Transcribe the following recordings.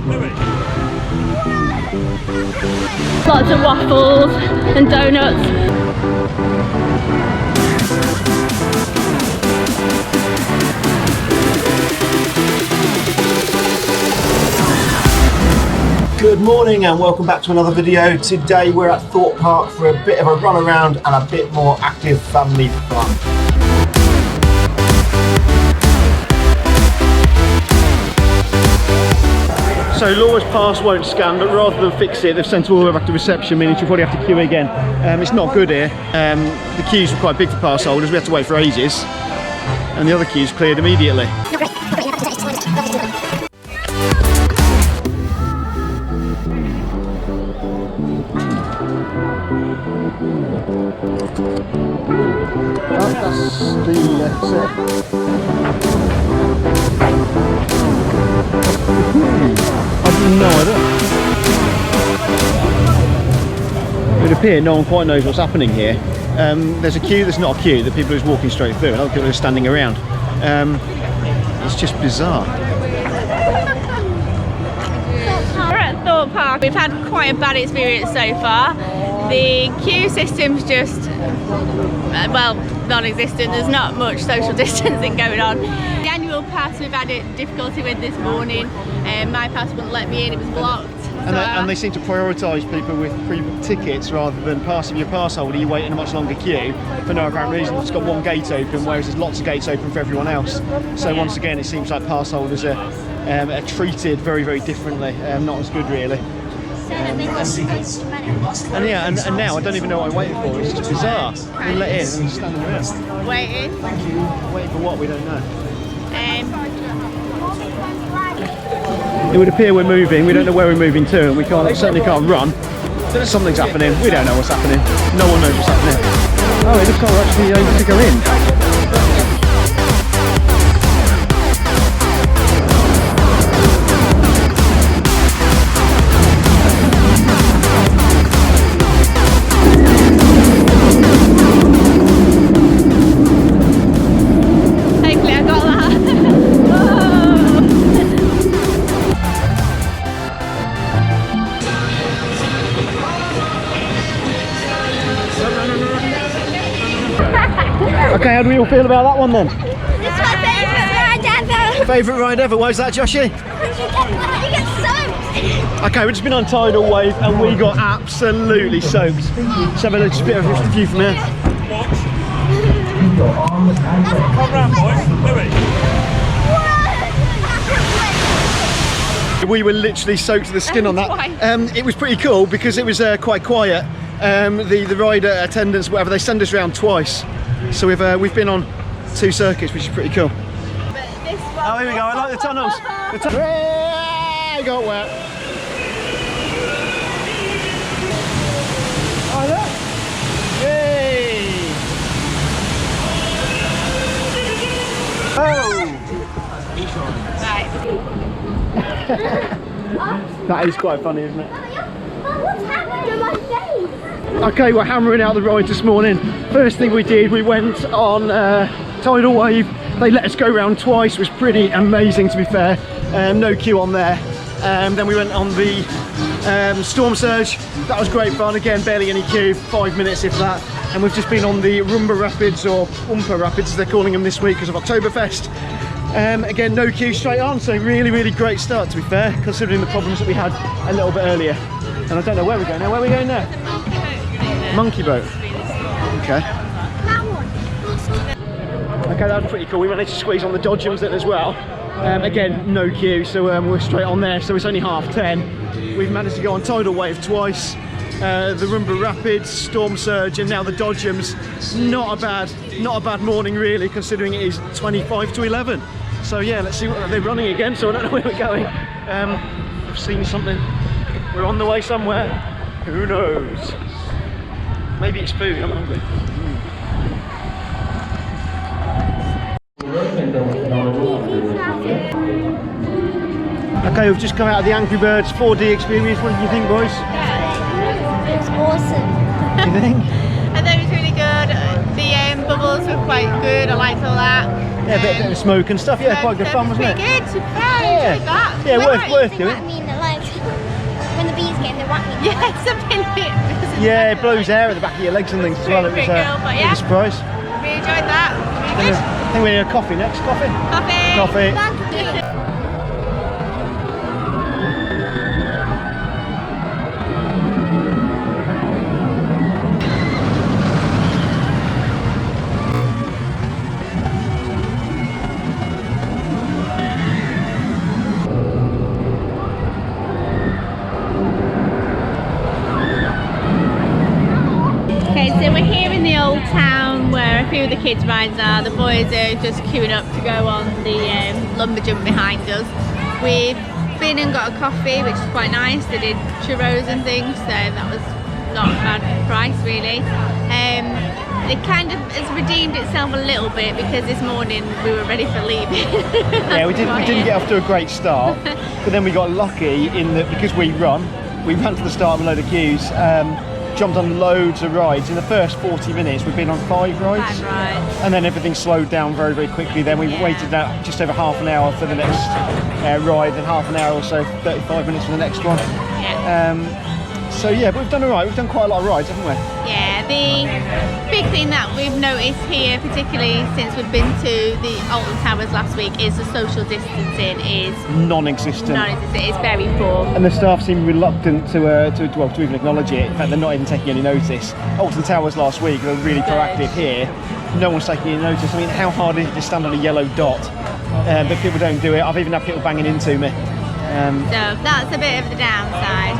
Lots of waffles and donuts. Good morning and welcome back to another video. Today we're at Thorpe Park for a bit of a run around and a bit more active family fun. So Laura's pass won't scan, but rather than fix it, they've sent her all the way back to reception, meaning she'll probably have to queue again. It's not good here. The queues were quite big for pass holders, we had to wait for ages. And the other queues cleared immediately. Oh, that's the exit. I have no idea. It would appear no one quite knows what's happening here. There's a queue that's not a queue, that people are just walking straight through, and other people are standing around. It's just bizarre. We're at Thorpe Park. We've had quite a bad experience so far. The queue system's just, well, non-existent. There's not much social distancing going on. The annual pass we've had difficulty with this morning. My pass wouldn't let me in, it was blocked. And they seem to prioritise people with pre-booked tickets rather than passing your pass holder. You wait in a much longer queue for no apparent reason. It's got one gate open, whereas there's lots of gates open for everyone else. So once again, it seems like pass holders are treated very, very differently. Not as good, really. And yeah, and now I don't even know what I'm waiting for. It's just bizarre. We're let in and we're standing around. Waiting? Waiting for what? We don't know. It would appear we're moving. We don't know where we're moving to, and we certainly can't run. Something's happening. We don't know what's happening. No one knows what's happening. Oh, it looks like we're actually able to go in. Okay, how do we all feel about that one then? It's my favourite ride ever! Favourite ride ever? Why is that, Joshy? You get soaked! Okay, we've just been on tidal wave and we got absolutely soaked. Let's have a little bit of a view from here. Come round, boys. We were literally soaked to the skin on that. It was pretty cool because it was quite quiet. The rider attendants, whatever, they send us around twice. So we've been on 2 circuits, which is pretty cool. Oh, here we go. I like the tunnels. I got wet. Oh, look. Yay! Oh! That is quite funny, isn't it? What's happened to my face? Okay, we're hammering out the ride this morning. First thing we did, we went on tidal wave. They let us go round twice. It was pretty amazing, to be fair. No queue on there. Then we went on the storm surge. That was great fun. Again, barely any queue, 5 minutes if that. And we've just been on the Rumba Rapids, or Oompa Rapids as they're calling them this week because of Oktoberfest. Again, no queue, straight on. So really, really great start, to be fair, considering the problems that we had a little bit earlier. And I don't know where we're going now. Where are we going now? Monkey boat. Okay. Okay, that was pretty cool. We managed to squeeze on the Dodgems then as well. Again, no queue, so we're straight on there. So it's only 10:30. We've managed to go on tidal wave twice. The Rumba Rapids, storm surge, and now the Dodgems. Not a bad morning really, considering it is 25 to 11. So yeah, let's see what they're running again. So I don't know where we're going. I've seen something. We're on the way somewhere. Who knows? Maybe it's food. I'm hungry. Okay, we've just come out of the Angry Birds 4D experience. What do you think, boys? Yeah, it's awesome. What do you think? I thought it was really good. The bubbles were quite good. I liked all that. Yeah, a bit of smoke and stuff. Yeah, quite good fun, wasn't it? Pretty good. Yeah, Yeah, worth doing. That mean that Yeah, something. Yeah, it blows air at the back of your legs and things as well. It was Pretty cool, but a yeah. surprise. We enjoyed that. Really good. I think we need a coffee next. Coffee? Coffee. Coffee. Okay, so we're here in the old town where a few of the kids' rides are. The boys are just queuing up to go on the lumber jump behind us. We've been and got a coffee, which is quite nice. They did churros and things, so that was not a bad price really. It kind of has redeemed itself a little bit because this morning we were ready for leaving. Yeah, we didn't get off to a great start, but then we got lucky in that because we ran to the start of a load of queues. Jumped on loads of rides. In the first 40 minutes we've been on 5 rides. And then everything slowed down very, very quickly. Then we waited out just over half an hour for the next ride, and half an hour or so, 35 minutes for the next one. Yeah. So yeah, but we've done alright. We've done quite a lot of rides, haven't we? Yeah, the big thing that we've noticed here, particularly since we've been to the Alton Towers last week, is the social distancing is non-existent. It's very poor. And the staff seem reluctant to even acknowledge it. In fact, they're not even taking any notice. Alton Towers last week were really proactive. Here, no one's taking any notice. I mean, how hard is it to stand on a yellow dot? But people don't do it. I've even had people banging into me. So that's a bit of the downside.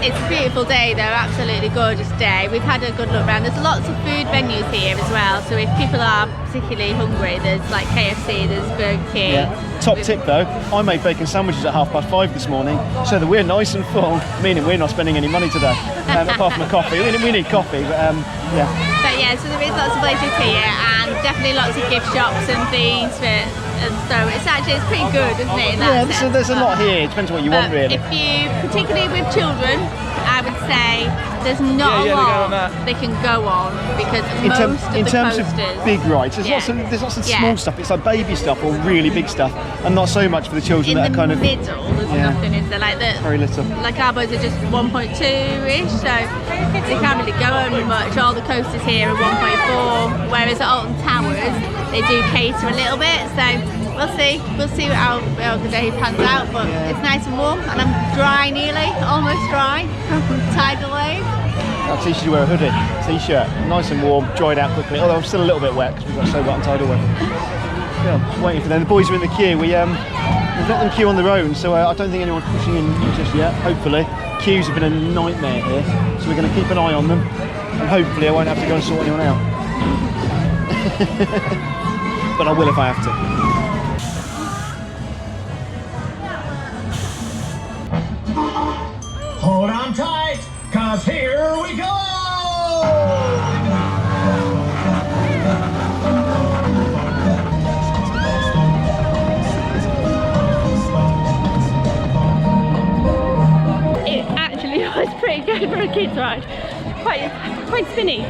It's a beautiful day though, absolutely gorgeous day. We've had a good look around. There's lots of food venues here as well, so if people are particularly hungry, there's like KFC, there's Burger King. Yeah. Top tip though, I made bacon sandwiches at 5:30 this morning, so that we're nice and full, meaning we're not spending any money today, apart from a coffee. We need coffee, but yeah. But yeah, so there is lots of places here, and definitely lots of gift shops and things so it's pretty good, isn't it? Yeah, there's a lot here. It depends on what you want, really. If you, particularly with children, I would say there's not a lot they can go on because in terms of big rides, there's lots of small stuff. It's like baby stuff or really big stuff, and not so much for the children that are kind of in the middle. There's nothing, is there? Like very little. Like our boys are just 1.2-ish, so they can't really go on much. All the coasters here are 1.4, whereas at Alton Towers they do cater a little bit. So we'll see how the day pans out. But it's nice and warm, and I'm dry nearly, almost dry from tidal wave. I'll teach you to wear a hoodie, t-shirt, nice and warm, dried out quickly. Although I'm still a little bit wet because we've got so wet on tidal wave. Yeah, waiting for them. The boys are in the queue. We've let them queue on their own, so I don't think anyone's pushing in just yet. Hopefully, queues have been a nightmare here, so we're going to keep an eye on them, and hopefully I won't have to go and sort anyone out. But I will if I have to. Hold on tight, cause here we go! It actually was pretty good for a kids ride. Quite spinny.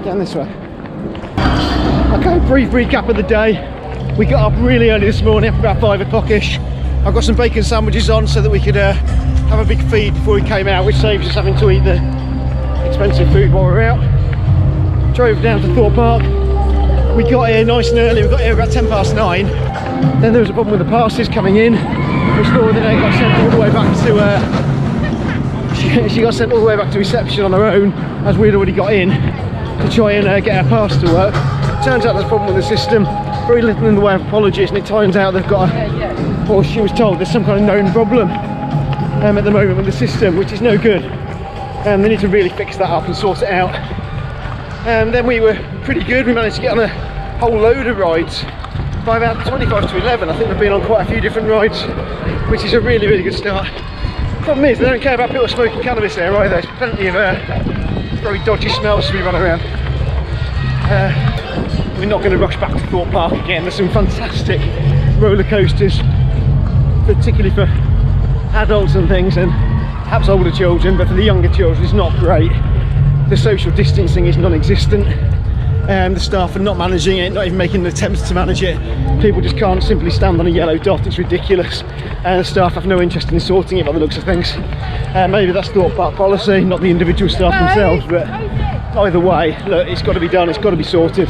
Down this way. Okay, brief recap of the day. We got up really early this morning, about 5 o'clock-ish. I've got some bacon sandwiches on so that we could have a big feed before we came out, which saves us having to eat the expensive food while we're out. Drove down to Thorpe Park. We got here nice and early. We got here about 9:10. Then there was a problem with the passes coming in. The store today got sent all the way back to she got sent all the way back to reception on her own, as we'd already got in, to try and get our pass to work. Turns out there's a problem with the system, very little in the way of apologies, and it turns out they've got or she was told there's some kind of known problem at the moment with the system, which is no good. They need to really fix that up and sort it out. Then we were pretty good. We managed to get on a whole load of rides by about 25 to 11. I think we've been on quite a few different rides, which is a really, really good start. Problem is, they don't care about people smoking cannabis there either. There's plenty of very dodgy smells to be run around. We're not going to rush back to Thorpe Park again. There's some fantastic roller coasters, particularly for adults and things, and perhaps older children, but for the younger children it's not great. The social distancing is non-existent. The staff are not managing it, not even making an attempt to manage it. People just can't simply stand on a yellow dot, it's ridiculous. And the staff have no interest in sorting it by the looks of things. Maybe that's Thorpe Park policy, not the individual staff themselves, but either way, look, it's got to be done, it's got to be sorted.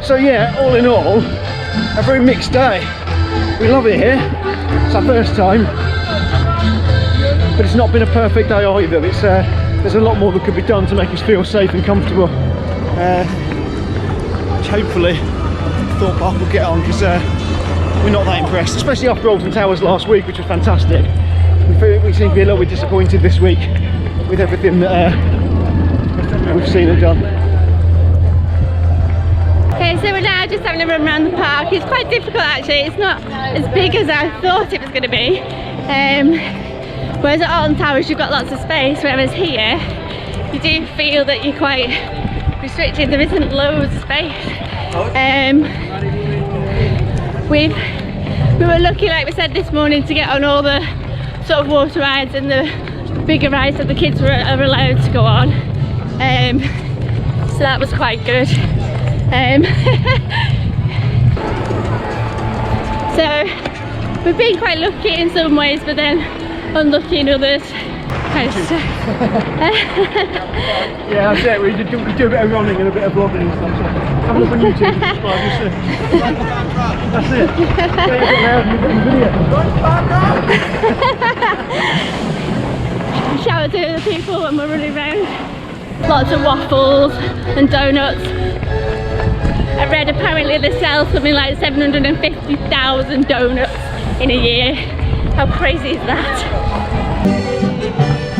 So yeah, all in all, a very mixed day. We love it here, it's our first time, but it's not been a perfect day either. There's a lot more that could be done to make us feel safe and comfortable. Which hopefully Thorpe Park will get on, because we're not that impressed, especially after Alton Towers last week, which was fantastic. We seem to be a little bit disappointed this week with everything that we've seen and done. Okay, so we're now just having a run around the park. It's quite difficult actually, it's not as big as I thought it was going to be. Whereas at Alton Towers you've got lots of space, whereas here you do feel that you're quite restricted, there isn't loads of space. We were lucky, like we said this morning, to get on all the sort of water rides and the bigger rides that the kids are allowed to go on. So that was quite good. So we've been quite lucky in some ways, but then unlucky in others. Yeah, that's it. We do a bit of running and a bit of vlogging and stuff. So have a look on YouTube. That's it. Shout out to the people when we're running around. Lots of waffles and donuts. I read apparently they sell something like 750,000 donuts in a year. How crazy is that?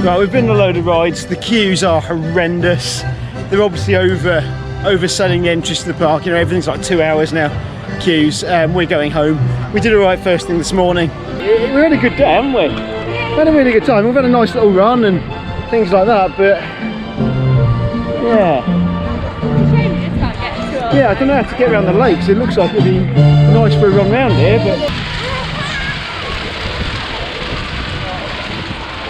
Right, we've been on a load of rides. The queues are horrendous. They're obviously overselling the entrance to the park. You know, everything's like 2 hours now. Queues. We're going home. We did alright first thing this morning. We had a good day, haven't we? We had a really good time. We've had a nice little run and things like that, but yeah. Yeah, I don't know how to get around the lakes. It looks like it'd be nice for a run round here, but